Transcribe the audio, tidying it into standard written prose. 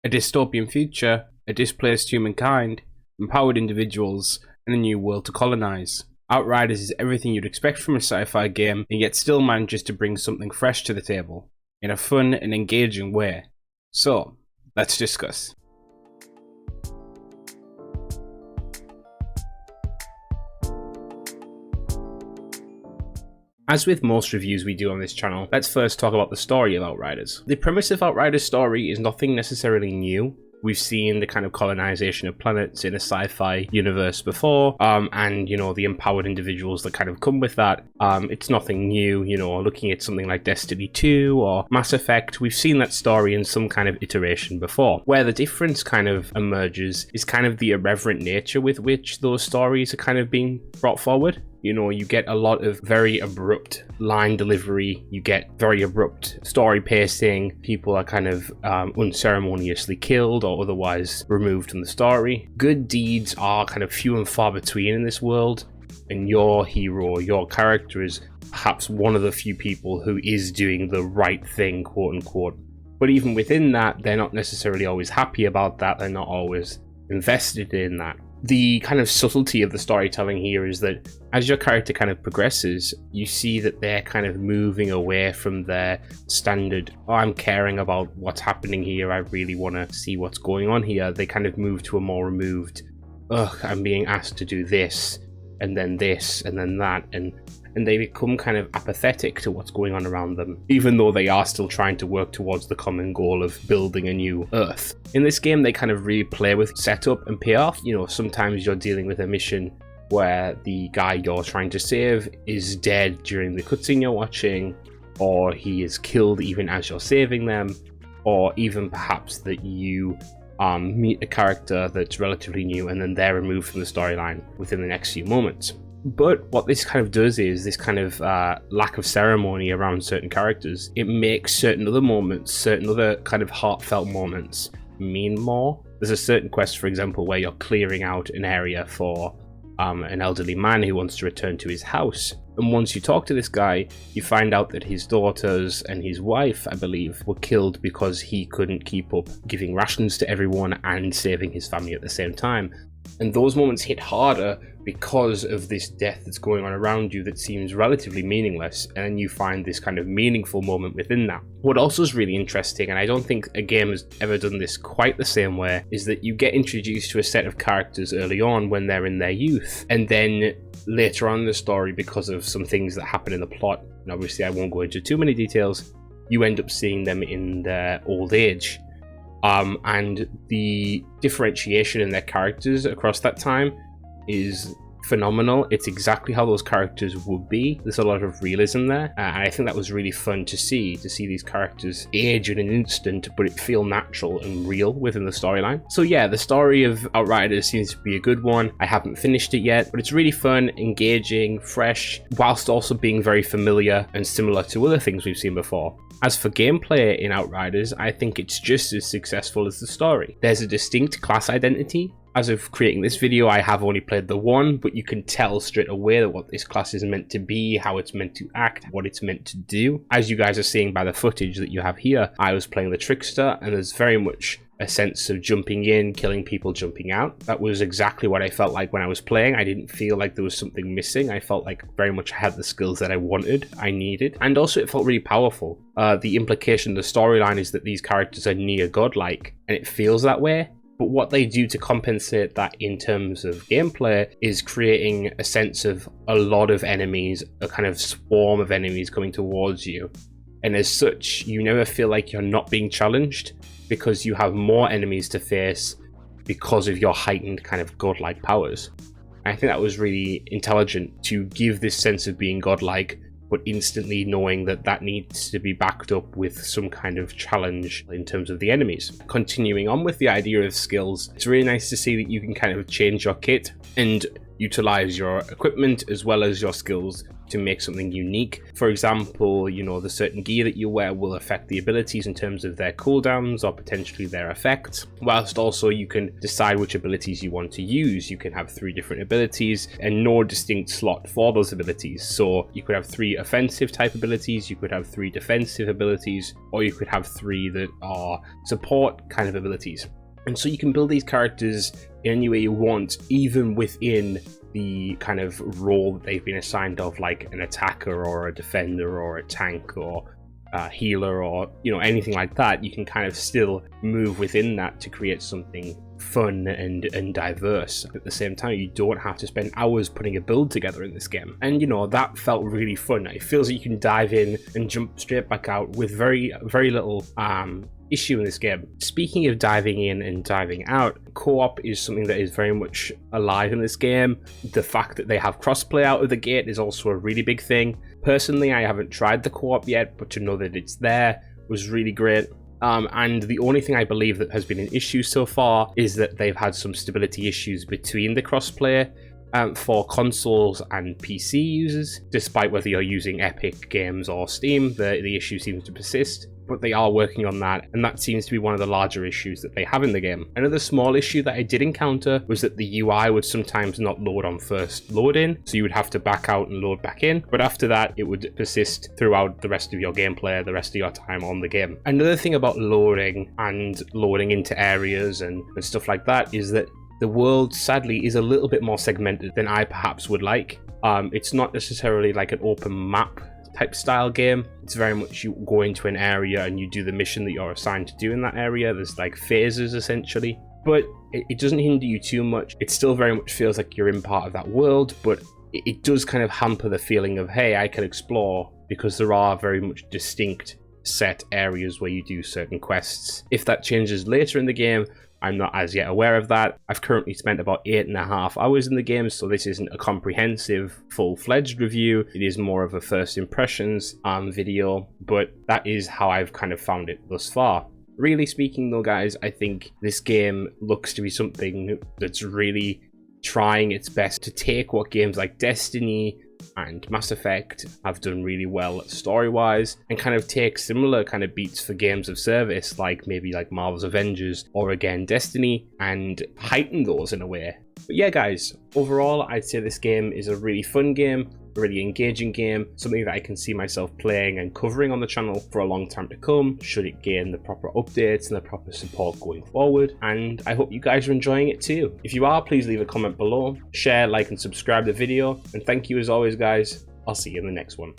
a dystopian future, a displaced humankind, empowered individuals, and a new world to colonize. Outriders is everything you'd expect from a sci-fi game, and yet still manages to bring something fresh to the table, in a fun and engaging way. So, let's discuss. As with most reviews we do on this channel, let's first talk about the story of Outriders. The premise of Outriders' story is nothing necessarily new. We've seen the kind of colonization of planets in a sci-fi universe before, and the empowered individuals that kind of come with that. It's nothing new, looking at something like Destiny 2 or Mass Effect, we've seen that story in some kind of iteration before. Where the difference kind of emerges is kind of the irreverent nature with which those stories are kind of being brought forward. You get a lot of very abrupt line delivery, you get very abrupt story pacing, people are kind of unceremoniously killed or otherwise removed from the story. Good deeds are kind of few and far between in this world, and your hero, your character, is perhaps one of the few people who is doing the right thing, quote unquote. But even within that, they're not necessarily always happy about that, they're not always invested in that. The kind of subtlety of the storytelling here is that as your character kind of progresses, you see that they're kind of moving away from their standard, I'm caring about what's happening here, I really want to see what's going on here. They kind of move to a more removed, I'm being asked to do this, and then that, and they become kind of apathetic to what's going on around them, even though they are still trying to work towards the common goal of building a new Earth. In this game, they kind of really play with setup and payoff. Sometimes you're dealing with a mission where the guy you're trying to save is dead during the cutscene you're watching, or he is killed even as you're saving them, or even perhaps that you meet a character that's relatively new and then they're removed from the storyline within the next few moments. But what this kind of does is this kind of lack of ceremony around certain characters. It makes certain other moments, certain other kind of heartfelt moments mean more. There's a certain quest, for example, where you're clearing out an area for an elderly man who wants to return to his house. And once you talk to this guy, you find out that his daughters and his wife, I believe, were killed because he couldn't keep up giving rations to everyone and saving his family at the same time. And those moments hit harder because of this death that's going on around you that seems relatively meaningless, and then you find this kind of meaningful moment within that. What also is really interesting, and I don't think a game has ever done this quite the same way, is that you get introduced to a set of characters early on when they're in their youth, and then later on in the story, because of some things that happen in the plot, and obviously I won't go into too many details, you end up seeing them in their old age. And the differentiation in their characters across that time is phenomenal. It's exactly how those characters would be. There's a lot of realism there, and I think that was really fun to see these characters age in an instant, but it feel natural and real within the storyline. So yeah, the story of Outriders seems to be a good one. I haven't finished it yet, but it's really fun, engaging, fresh, whilst also being very familiar and similar to other things we've seen before. As for gameplay in Outriders, I think it's just as successful as the story. There's a distinct class identity. As of creating this video, I have only played the one, but you can tell straight away that what this class is meant to be, how it's meant to act, what it's meant to do. As you guys are seeing by the footage that you have here, I was playing the Trickster, and there's very much a sense of jumping in, killing people, jumping out. That was exactly what I felt like when I was playing. I didn't feel like there was something missing. I felt like very much I had the skills that I wanted, I needed. And also it felt really powerful. The implication, the storyline is that these characters are near godlike, and it feels that way. But what they do to compensate that in terms of gameplay is creating a sense of a lot of enemies, a kind of swarm of enemies coming towards you. And as such, you never feel like you're not being challenged, because you have more enemies to face because of your heightened kind of godlike powers. And I think that was really intelligent to give this sense of being godlike, but instantly knowing that that needs to be backed up with some kind of challenge in terms of the enemies. Continuing on with the idea of skills, it's really nice to see that you can kind of change your kit, and utilize your equipment as well as your skills to make something unique. For example, you know, the certain gear that you wear will affect the abilities in terms of their cooldowns or potentially their effects, whilst also you can decide which abilities you want to use. You can have 3 different abilities and no distinct slot for those abilities. So you could have 3 offensive type abilities, you could have 3 defensive abilities, or you could have 3 that are support kind of abilities. And so you can build these characters in any way you want, even within the kind of role that they've been assigned of, like an attacker or a defender or a tank or a healer or, you know, anything like that. You can kind of still move within that to create something fun and diverse. At the same time, you don't have to spend hours putting a build together in this game. And, you know, that felt really fun. It feels like you can dive in and jump straight back out with very little issue in this game. Speaking of diving in and diving out, co-op is something that is very much alive in this game. The fact that they have crossplay out of the gate is also a really big thing. Personally, I haven't tried the co-op yet, but to know that it's there was really great. And the only thing I believe that has been an issue so far is that they've had some stability issues between the crossplay for consoles and PC users. Despite whether you're using Epic Games or Steam, the issue seems to persist. But they are working on that, and that seems to be one of the larger issues that they have in the game. Another small issue that I did encounter was that the UI would sometimes not load on first load in, so you would have to back out and load back in, but after that it would persist throughout the rest of your gameplay, the rest of your time on the game. Another thing about loading and loading into areas and stuff like that is that the world sadly is a little bit more segmented than I perhaps would like. It's not necessarily like an open map type style game. It's very much you go into an area and you do the mission that you're assigned to do in that area. There's like phases essentially, but it doesn't hinder you too much. It still very much feels like you're in part of that world, but it does kind of hamper the feeling of, hey, I can explore, because there are very much distinct set areas where you do certain quests. If that changes later in the game, I'm not as yet aware of that. I've currently spent about 8.5 hours in the game, so this isn't a comprehensive, full-fledged review. It is more of a first impressions video, but that is how I've kind of found it thus far. Really speaking though, guys, I think this game looks to be something that's really trying its best to take what games like Destiny and Mass Effect have done really well story-wise, and kind of take similar kind of beats for games of service, like maybe like Marvel's Avengers or again Destiny, and heighten those in a way. But yeah, guys, overall I'd say this game is a really fun game, a really engaging game, something that I can see myself playing and covering on the channel for a long time to come, should it gain the proper updates and the proper support going forward. And I hope you guys are enjoying it too. If you are, please leave a comment below, share, like and subscribe the video, and thank you as always, guys. I'll see you in the next one.